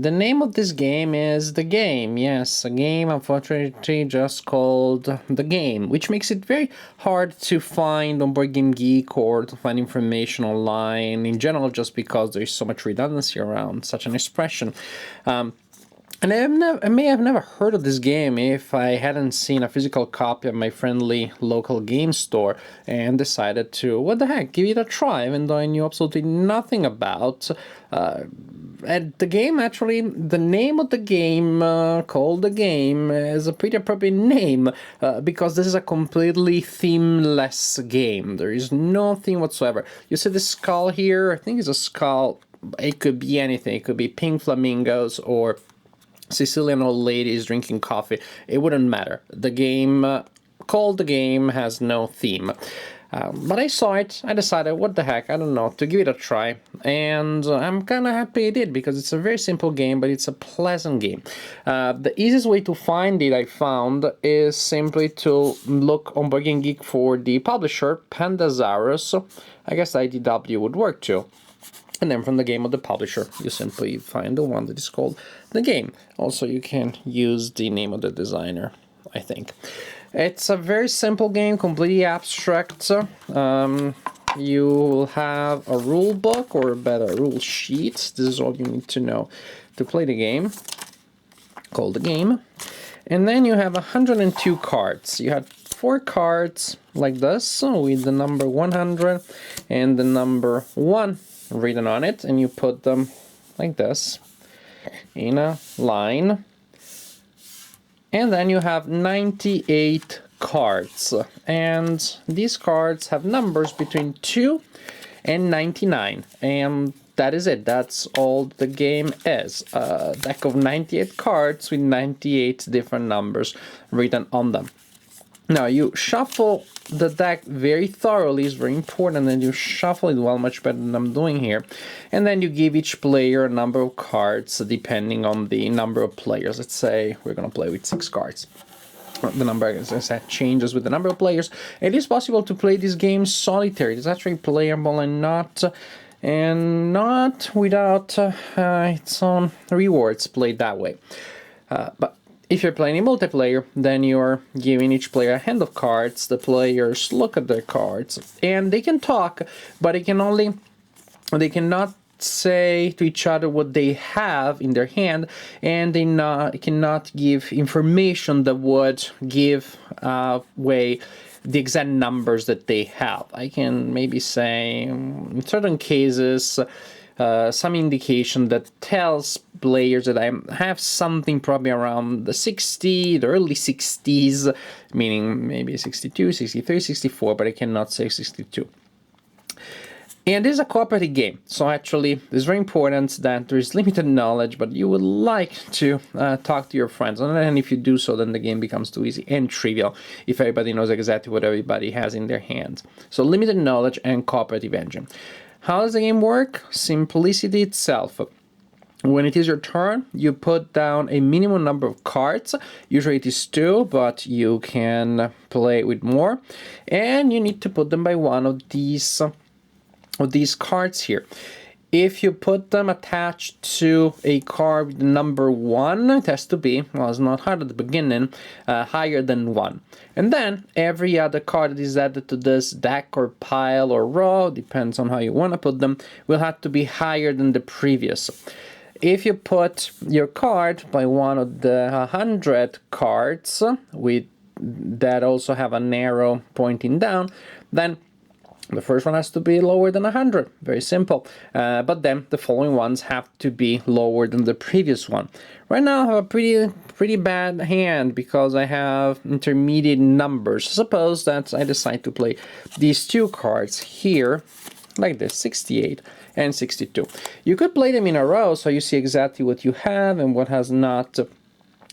The name of this game is The Game. Yes, a game, unfortunately, just called The Game, which makes it very hard to find on Board Game Geek or to find information online in general, just because there's so much redundancy around such an expression. And I may have never heard of this game if I hadn't seen a physical copy at my friendly local game store and decided to, what the heck, give it a try, even though I knew absolutely nothing about. And the game, actually, the name of the game, called The Game, is a pretty appropriate name because this is a completely themeless game. There is no theme whatsoever. You see this skull here? I think it's a skull. It could be anything. It could be pink flamingos or Sicilian old ladies drinking coffee. It wouldn't matter. The game, called The Game, has no theme. But I saw it, I decided, what the heck, I don't know, to give it a try. And I'm kind of happy I did, because it's a very simple game, but it's a pleasant game. The easiest way to find it, I found, is simply to look on Board Game Geek for the publisher, Pandasaurus. I guess IDW would work too. And then from the game of the publisher, you simply find the one that is called The Game. Also, you can use the name of the designer, I think. It's a very simple game, completely abstract. You will have a rule book, or better, rule sheet. This is all you need to know to play the game, called The Game. And then you have 102 cards. You have 4 cards like this, with the number 100 and the number 1 written on it, and you put them like this in a line, and then you have 98 cards, and these cards have numbers between 2 and 99, and that is it. That's all the game is. A deck of 98 cards with 98 different numbers written on them. Now, you shuffle the deck very thoroughly. It's very important that you shuffle it well, much better than I'm doing here. And then you give each player a number of cards depending on the number of players. Let's say we're going to play with 6 cards. The number, as I said, changes with the number of players. It is possible to play this game solitary. It's actually playable and not without its own rewards played that way. But if you're playing in multiplayer, then you're giving each player a hand of cards. The players look at their cards, and they can talk, but they cannot say to each other what they have in their hand, and they cannot give information that would give away the exact numbers that they have. I can maybe say, in certain cases, some indication that tells players that I have something probably around the 60, the early 60s, meaning maybe 62, 63, 64, but I cannot say 62. And this is a cooperative game, so actually it's very important that there is limited knowledge, but you would like to talk to your friends. And if you do so, then the game becomes too easy and trivial if everybody knows exactly what everybody has in their hands. So limited knowledge and cooperative engine. How does the game work? Simplicity itself. When it is your turn, you put down a minimum number of cards. Usually it is 2, but you can play with more. And you need to put them by one of these cards here. If you put them attached to a card with the number 1, it has to be, well, it's not hard at the beginning, higher than 1. And then every other card that is added to this deck or pile or row, depends on how you want to put them, will have to be higher than the previous. If you put your card by one of the 100 cards with that also have an arrow pointing down, then the first one has to be lower than 100. Very simple. But then the following ones have to be lower than the previous one. Right now I have a pretty bad hand because I have intermediate numbers. Suppose that I decide to play these 2 cards here, like this, 68 and 62. You could play them in a row so you see exactly what you have and what has not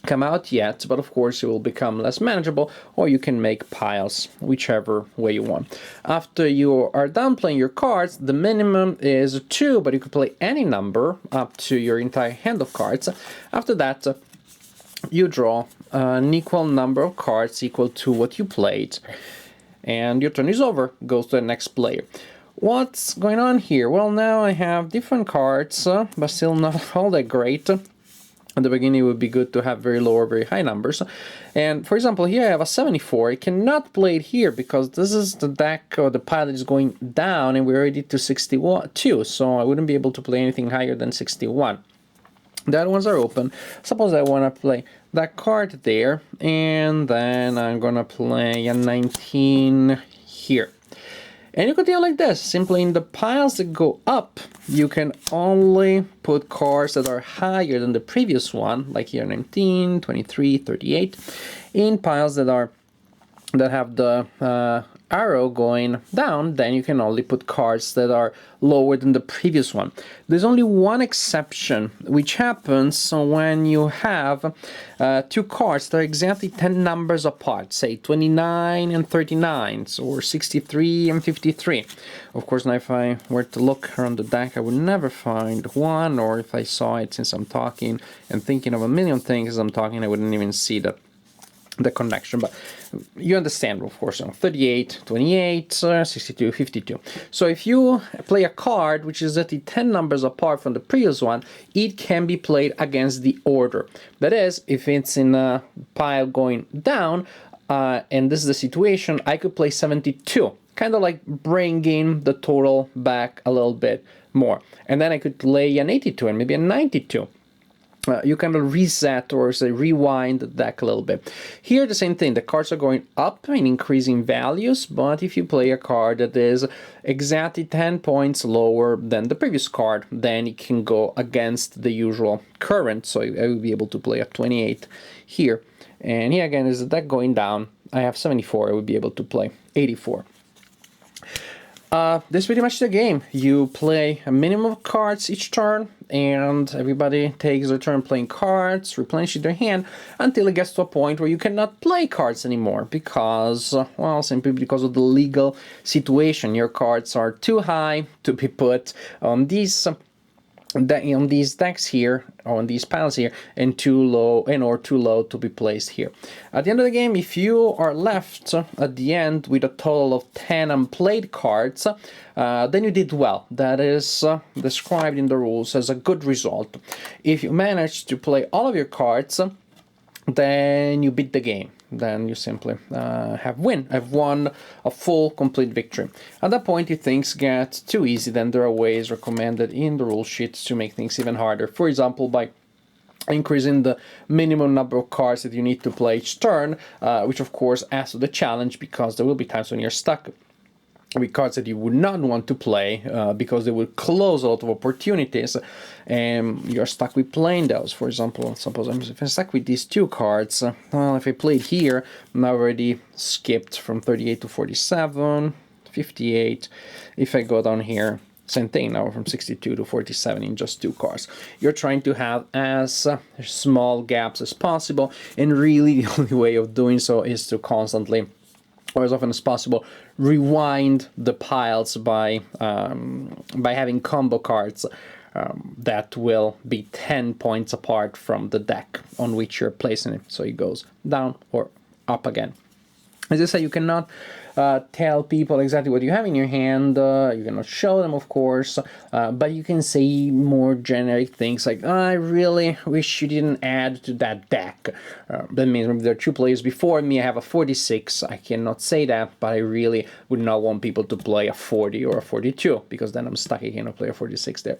come out yet, but of course it will become less manageable, or you can make piles, whichever way you want. After you are done playing your cards, the minimum is 2, but you could play any number up to your entire hand of cards. After that, you draw an equal number of cards equal to what you played, and your turn is over, goes to the next player. What's going on here? Well, now I have different cards, but still not all that great. At the beginning, it would be good to have very low or very high numbers. And for example, here I have a 74. I cannot play it here because this is the deck or the pile is going down and we're already to 62, so I wouldn't be able to play anything higher than 61. The other ones are open. Suppose I want to play that card there, and then I'm going to play a 19 here. And you continue like this. Simply in the piles that go up, you can only put cards that are higher than the previous one, like here 19, 23, 38, in piles that have the arrow going down. Then you can only put cards that are lower than the previous one. There's only one exception, which happens when you have two cards that are exactly 10 numbers apart, say 29 and 39, or 63 and 53. Of course, now if I were to look around the deck, I would never find one, or if I saw it, since I'm talking and thinking of a million things as I'm talking, I wouldn't even see the connection. But you understand, of course, 38, 28, 62, 52. So if you play a card which is at the 10 numbers apart from the previous one, it can be played against the order. That is, if it's in a pile going down, and this is the situation, I could play 72, kind of like bringing the total back a little bit more. And then I could play an 82 and maybe a 92. You kind of reset or say rewind the deck a little bit. Here the same thing, the cards are going up in increasing values, but if you play a card that is exactly 10 points lower than the previous card, then it can go against the usual current. So I will be able to play a 28 here. And here again is the deck going down. I have 74, I would be able to play 84. This is pretty much the game. You play a minimum of cards each turn, and everybody takes their turn playing cards, replenishing their hand, until it gets to a point where you cannot play cards anymore because, well, simply because of the legal situation. Your cards are too high to be put on these decks here, or on these piles here, and too low to be placed here. At the end of the game, if you are left at the end with a total of 10 unplayed cards, then you did well. That is described in the rules as a good result. If you manage to play all of your cards, then you beat the game. Then you simply have won a full, complete victory. At that point, if things get too easy, then there are ways recommended in the rule sheets to make things even harder. For example, by increasing the minimum number of cards that you need to play each turn, which of course adds to the challenge, because there will be times when you're stuck with cards that you would not want to play because they would close a lot of opportunities, and you're stuck with playing those. For example, suppose I'm stuck with these two cards. Well, if I played here, I'm already skipped from 38 to 47, 58. If I go down here, same thing, now from 62 to 47 in just two cards. You're trying to have as small gaps as possible, and really the only way of doing so is to constantly, or as often as possible, rewind the piles by having combo cards that will be 10 points apart from the deck on which you're placing it. So it goes down or up again. As I say, you cannot tell people exactly what you have in your hand. You cannot show them, of course, but you can say more generic things like, I really wish you didn't add to that deck. That means maybe there are two players before me, I have a 46. I cannot say that, but I really would not want people to play a 40 or a 42, because then I'm stuck, I cannot play a 46 there.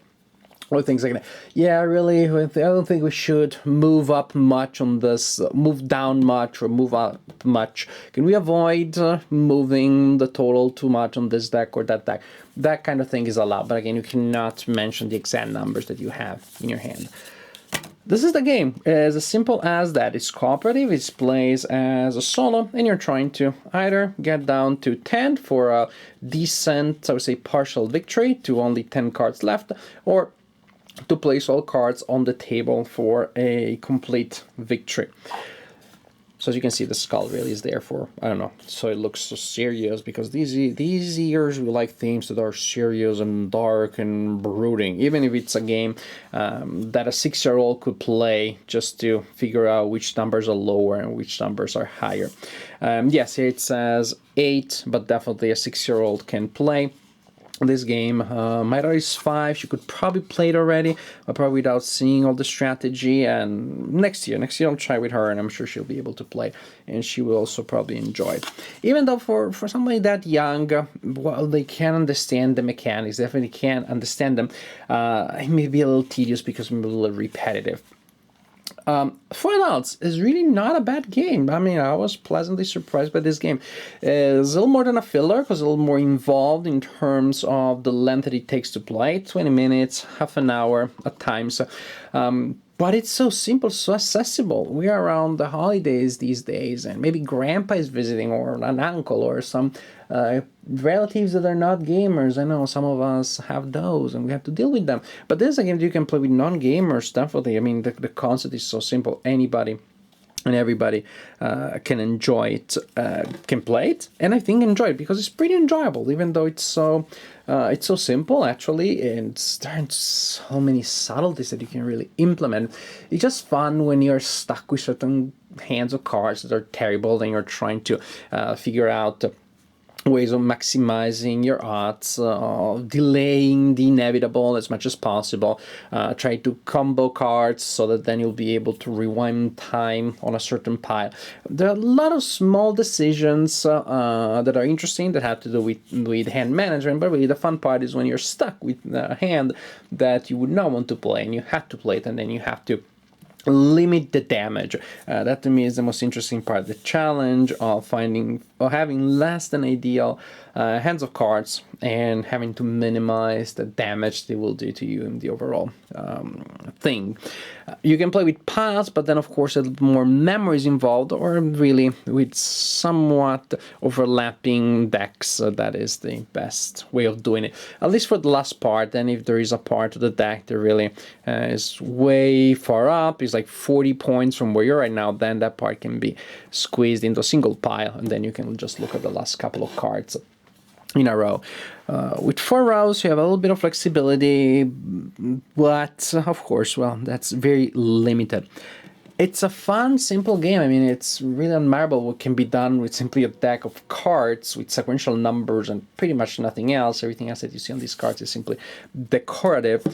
Or things like that. Yeah, really, I don't think we should move up much on this, move down much or move up much. Can we avoid moving the total too much on this deck or that deck? That kind of thing is allowed, but again, you cannot mention the exact numbers that you have in your hand. This is the game. It's as simple as that. It's cooperative, it plays as a solo, and you're trying to either get down to 10 for a decent, I would say, partial victory, to only 10 cards left, or to place all cards on the table for a complete victory. So as you can see, the skull really is there for, I don't know, so it looks so serious, because these years we like themes that are serious and dark and brooding, even if it's a game that a 6-year-old could play just to figure out which numbers are lower and which numbers are higher. Yes, here it says 8, but definitely a 6-year-old can play. this game. My daughter is 5. She could probably play it already, but probably without seeing all the strategy. And next year I'll try with her, and I'm sure she'll be able to play, and she will also probably enjoy it. Even though for somebody that young, well, they can understand the mechanics, definitely can understand them. It may be a little tedious because I'm a little repetitive. For adults, is really not a bad game. I mean, I was pleasantly surprised by this game. It's a little more than a filler, because a little more involved in terms of the length that it takes to play. 20 minutes, half an hour at times. But it's so simple, so accessible. We are around the holidays these days, and maybe grandpa is visiting, or an uncle, or some relatives that are not gamers. I know some of us have those, and we have to deal with them. But this is a game that you can play with non-gamers, definitely. I mean, the concept is so simple. Anybody and everybody can enjoy it, can play it, and I think enjoy it, because it's pretty enjoyable, even though it's so simple, actually, and there are so many subtleties that you can really implement. It's just fun when you're stuck with certain hands of cards that are terrible, and you're trying to figure out ways of maximizing your odds, delaying the inevitable as much as possible. Try to combo cards so that then you'll be able to rewind time on a certain pile. There are a lot of small decisions that are interesting, that have to do with hand management, but really the fun part is when you're stuck with a hand that you would not want to play, and you have to play it, and then you have to limit the damage. That to me is the most interesting part, the challenge of having less than ideal hands of cards, and having to minimize the damage they will do to you in the overall thing. You can play with piles, but then of course a little more memory is involved, or really with somewhat overlapping decks. That is the best way of doing it, at least for the last part. And if there is a part of the deck that really is way far up, is like 40 points from where you're right now, then that part can be squeezed into a single pile, and then you can just look at the last couple of cards in a row. With 4 rows, you have a little bit of flexibility, but of course, well, that's very limited. It's a fun, simple game. I mean, it's really admirable what can be done with simply a deck of cards with sequential numbers and pretty much nothing else. Everything else that you see on these cards is simply decorative.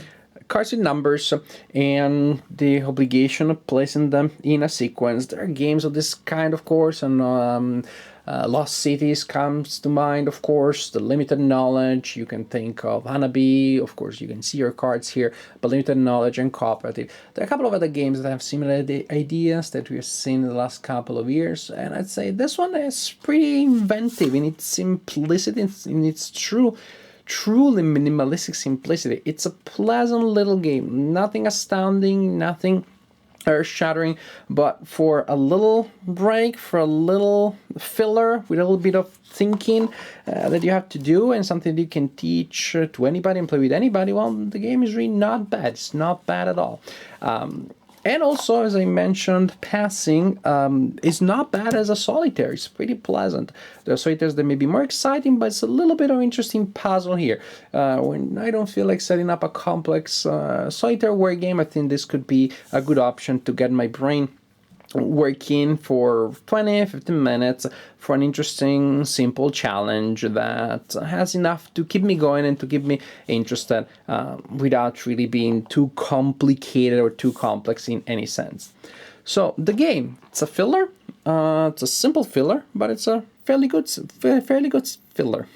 Cards with numbers, and the obligation of placing them in a sequence. There are games of this kind, of course, and Lost Cities comes to mind, of course. The Limited Knowledge, you can think of Hanabi, of course you can see your cards here, but Limited Knowledge and Cooperative. There are a couple of other games that have similar ideas that we've seen in the last couple of years, and I'd say this one is pretty inventive in its simplicity, in its truly minimalistic simplicity. It's a pleasant little game, nothing astounding, nothing earth-shattering, but for a little break, for a little filler, with a little bit of thinking that you have to do, and something that you can teach to anybody and play with anybody, well, the game is really not bad. It's not bad at all. And also, as I mentioned, passing is not bad as a solitaire. It's pretty pleasant. There are solitaires that may be more exciting, but it's a little bit of interesting puzzle here. When I don't feel like setting up a complex solitaire war game, I think this could be a good option to get my brain working for 20-15 minutes for an interesting, simple challenge that has enough to keep me going and to keep me interested without really being too complicated or too complex in any sense. So the game, it's a filler. It's a simple filler, but it's a fairly good filler.